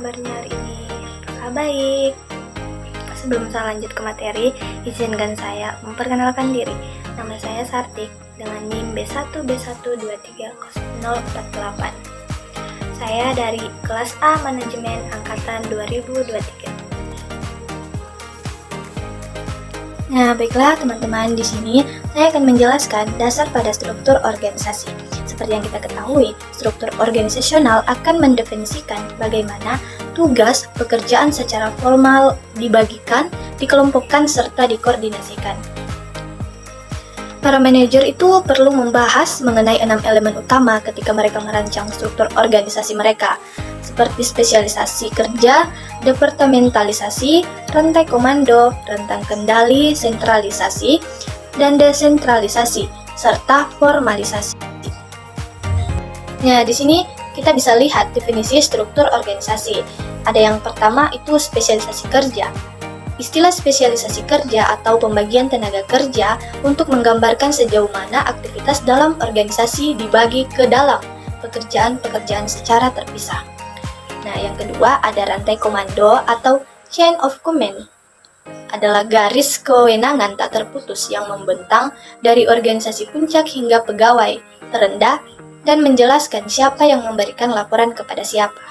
kabarnya hari ini? Apakah baik? Sebelum saya lanjut ke materi, izinkan saya memperkenalkan diri. Nama saya Sartik dengan NIM B1B1230048. Saya dari kelas A Manajemen Angkatan 2023. Nah, baiklah teman-teman, di sini saya akan menjelaskan dasar pada struktur organisasi. Seperti yang kita ketahui, struktur organisasional akan mendefinisikan bagaimana tugas pekerjaan secara formal dibagikan, dikelompokkan, serta dikoordinasikan. Para manajer itu perlu membahas mengenai 6 elemen utama ketika mereka merancang struktur organisasi mereka, seperti spesialisasi kerja, departementalisasi, rantai komando, rentang kendali, sentralisasi, dan desentralisasi, serta formalisasi. Nah, di sini kita bisa lihat definisi struktur organisasi. Ada yang pertama itu spesialisasi kerja. Istilah spesialisasi kerja atau pembagian tenaga kerja untuk menggambarkan sejauh mana aktivitas dalam organisasi dibagi ke dalam pekerjaan-pekerjaan secara terpisah. Nah, yang kedua ada rantai komando atau chain of command. Adalah garis kewenangan tak terputus yang membentang dari organisasi puncak hingga pegawai terendah dan menjelaskan siapa yang memberikan laporan kepada siapa.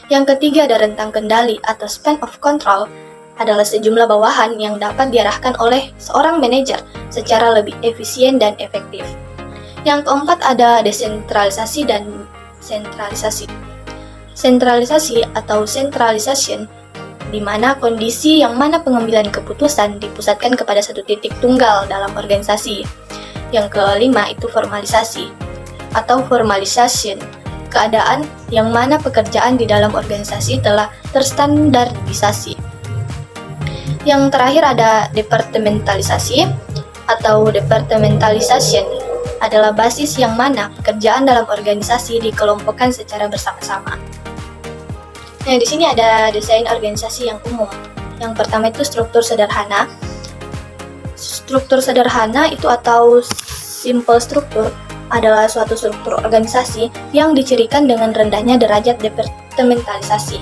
Yang ketiga ada rentang kendali atau span of control, adalah sejumlah bawahan yang dapat diarahkan oleh seorang manajer secara lebih efisien dan efektif. Yang keempat ada desentralisasi dan sentralisasi. Sentralisasi atau centralization, di mana kondisi yang mana pengambilan keputusan dipusatkan kepada satu titik tunggal dalam organisasi. Yang kelima itu formalisasi atau formalization, keadaan yang mana pekerjaan di dalam organisasi telah terstandarisasi. Yang terakhir ada departementalisasi atau departementalization, adalah basis yang mana pekerjaan dalam organisasi dikelompokkan secara bersama-sama. Nah, di sini ada desain organisasi yang umum. Yang pertama itu struktur sederhana. Struktur sederhana itu atau simple struktur adalah suatu struktur organisasi yang dicirikan dengan rendahnya derajat departementalisasi,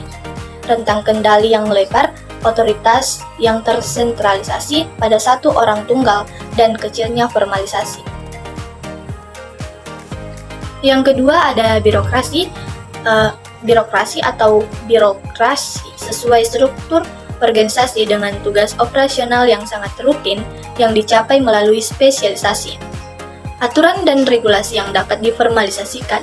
rentang kendali yang lebar, otoritas yang tersentralisasi pada satu orang tunggal, dan kecilnya formalisasi. Yang kedua ada birokrasi. Birokrasi atau birokrasi sesuai struktur organisasi dengan tugas operasional yang sangat rutin yang dicapai melalui spesialisasi. Aturan dan regulasi yang dapat diformalisasikan.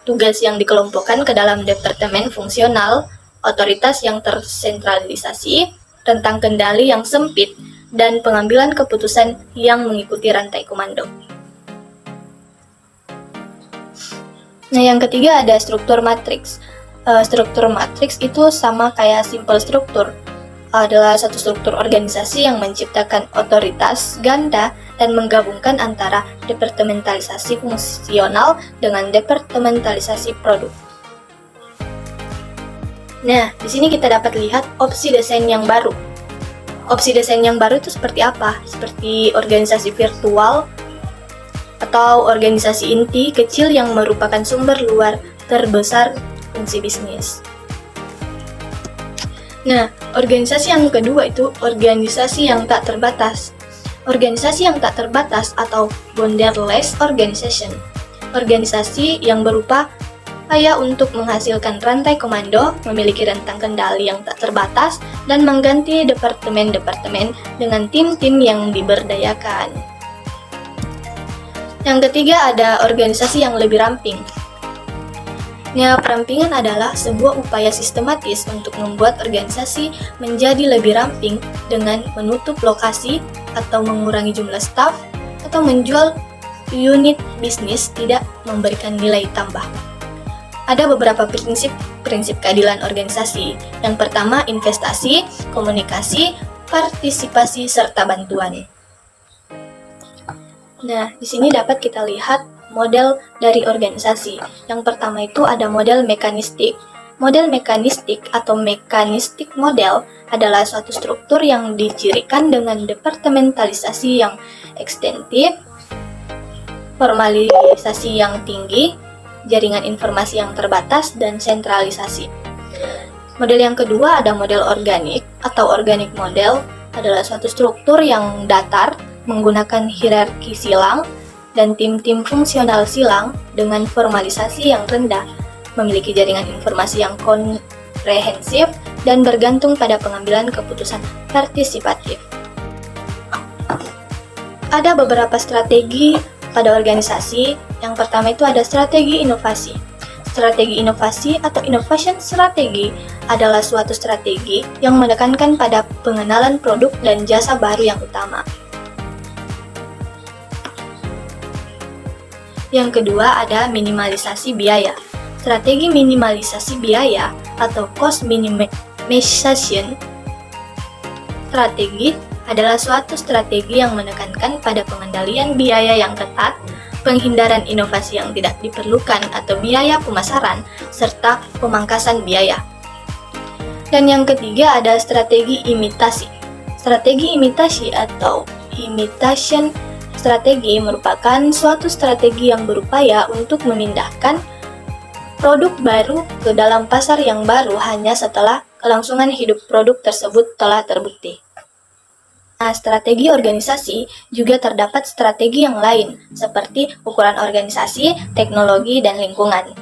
Tugas yang dikelompokkan ke dalam departemen fungsional, otoritas yang tersentralisasi, rentang kendali yang sempit, dan pengambilan keputusan yang mengikuti rantai komando. Nah, yang ketiga ada struktur matriks. Struktur matriks itu sama kayak simple struktur. Adalah satu struktur organisasi yang menciptakan otoritas ganda dan menggabungkan antara departementalisasi fungsional dengan departementalisasi produk. Nah, di sini kita dapat lihat opsi desain yang baru. Opsi desain yang baru itu seperti apa? Seperti organisasi virtual atau organisasi inti kecil yang merupakan sumber luar terbesar fungsi bisnis. Nah, organisasi yang kedua itu organisasi yang tak terbatas. Organisasi yang tak terbatas atau boundaryless organization. Organisasi yang berupaya untuk menghasilkan rantai komando, memiliki rentang kendali yang tak terbatas, dan mengganti departemen-departemen dengan tim-tim yang diberdayakan. Yang ketiga ada organisasi yang lebih ramping. Nah, perampingan adalah sebuah upaya sistematis untuk membuat organisasi menjadi lebih ramping dengan menutup lokasi atau mengurangi jumlah staf atau menjual unit bisnis tidak memberikan nilai tambah. Ada beberapa prinsip keadilan organisasi. Yang pertama, investasi, komunikasi, partisipasi, serta bantuan. Nah, di sini dapat kita lihat model dari organisasi. Yang pertama itu ada model mekanistik. Model mekanistik atau mekanistik model adalah suatu struktur yang dicirikan dengan departementalisasi yang ekstensif, formalisasi yang tinggi, jaringan informasi yang terbatas, dan sentralisasi. Model yang kedua ada model organik atau organic model, adalah suatu struktur yang datar menggunakan hierarki silang dan tim-tim fungsional silang dengan formalisasi yang rendah, memiliki jaringan informasi yang komprehensif dan bergantung pada pengambilan keputusan partisipatif. Ada beberapa strategi pada organisasi. Yang pertama itu ada strategi inovasi. Strategi inovasi atau innovation strategi adalah suatu strategi yang menekankan pada pengenalan produk dan jasa baru yang utama. Yang kedua ada minimalisasi biaya. Strategi minimalisasi biaya atau cost minimization strategi adalah suatu strategi yang menekankan pada pengendalian biaya yang ketat, penghindaran inovasi yang tidak diperlukan atau biaya pemasaran, serta pemangkasan biaya. Dan yang ketiga ada strategi imitasi. Strategi imitasi atau imitation strategi merupakan suatu strategi yang berupaya untuk memindahkan produk baru ke dalam pasar yang baru hanya setelah kelangsungan hidup produk tersebut telah terbukti. Nah, strategi organisasi juga terdapat strategi yang lain, seperti ukuran organisasi, teknologi, dan lingkungan.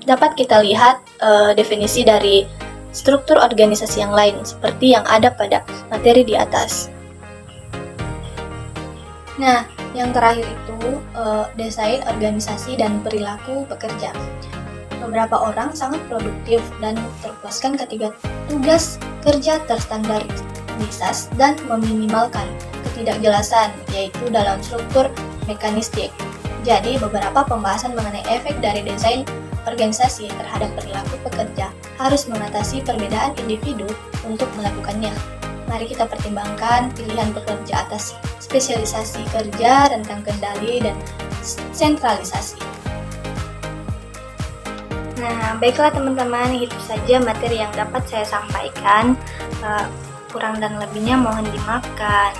Dapat kita lihat definisi dari struktur organisasi yang lain, seperti yang ada pada materi di atas. Nah, yang terakhir itu desain organisasi dan perilaku pekerja. Beberapa orang sangat produktif dan terpuaskan ketika tugas kerja terstandarisasi dan meminimalkan ketidakjelasan, yaitu dalam struktur mekanistik. Jadi, beberapa pembahasan mengenai efek dari desain organisasi terhadap perilaku pekerja harus mengatasi perbedaan individu untuk melakukannya. Mari kita pertimbangkan pilihan pekerja atas spesialisasi kerja, rentang kendali, dan sentralisasi. Nah, baiklah teman-teman, itu saja materi yang dapat saya sampaikan. Kurang dan lebihnya mohon dimaafkan.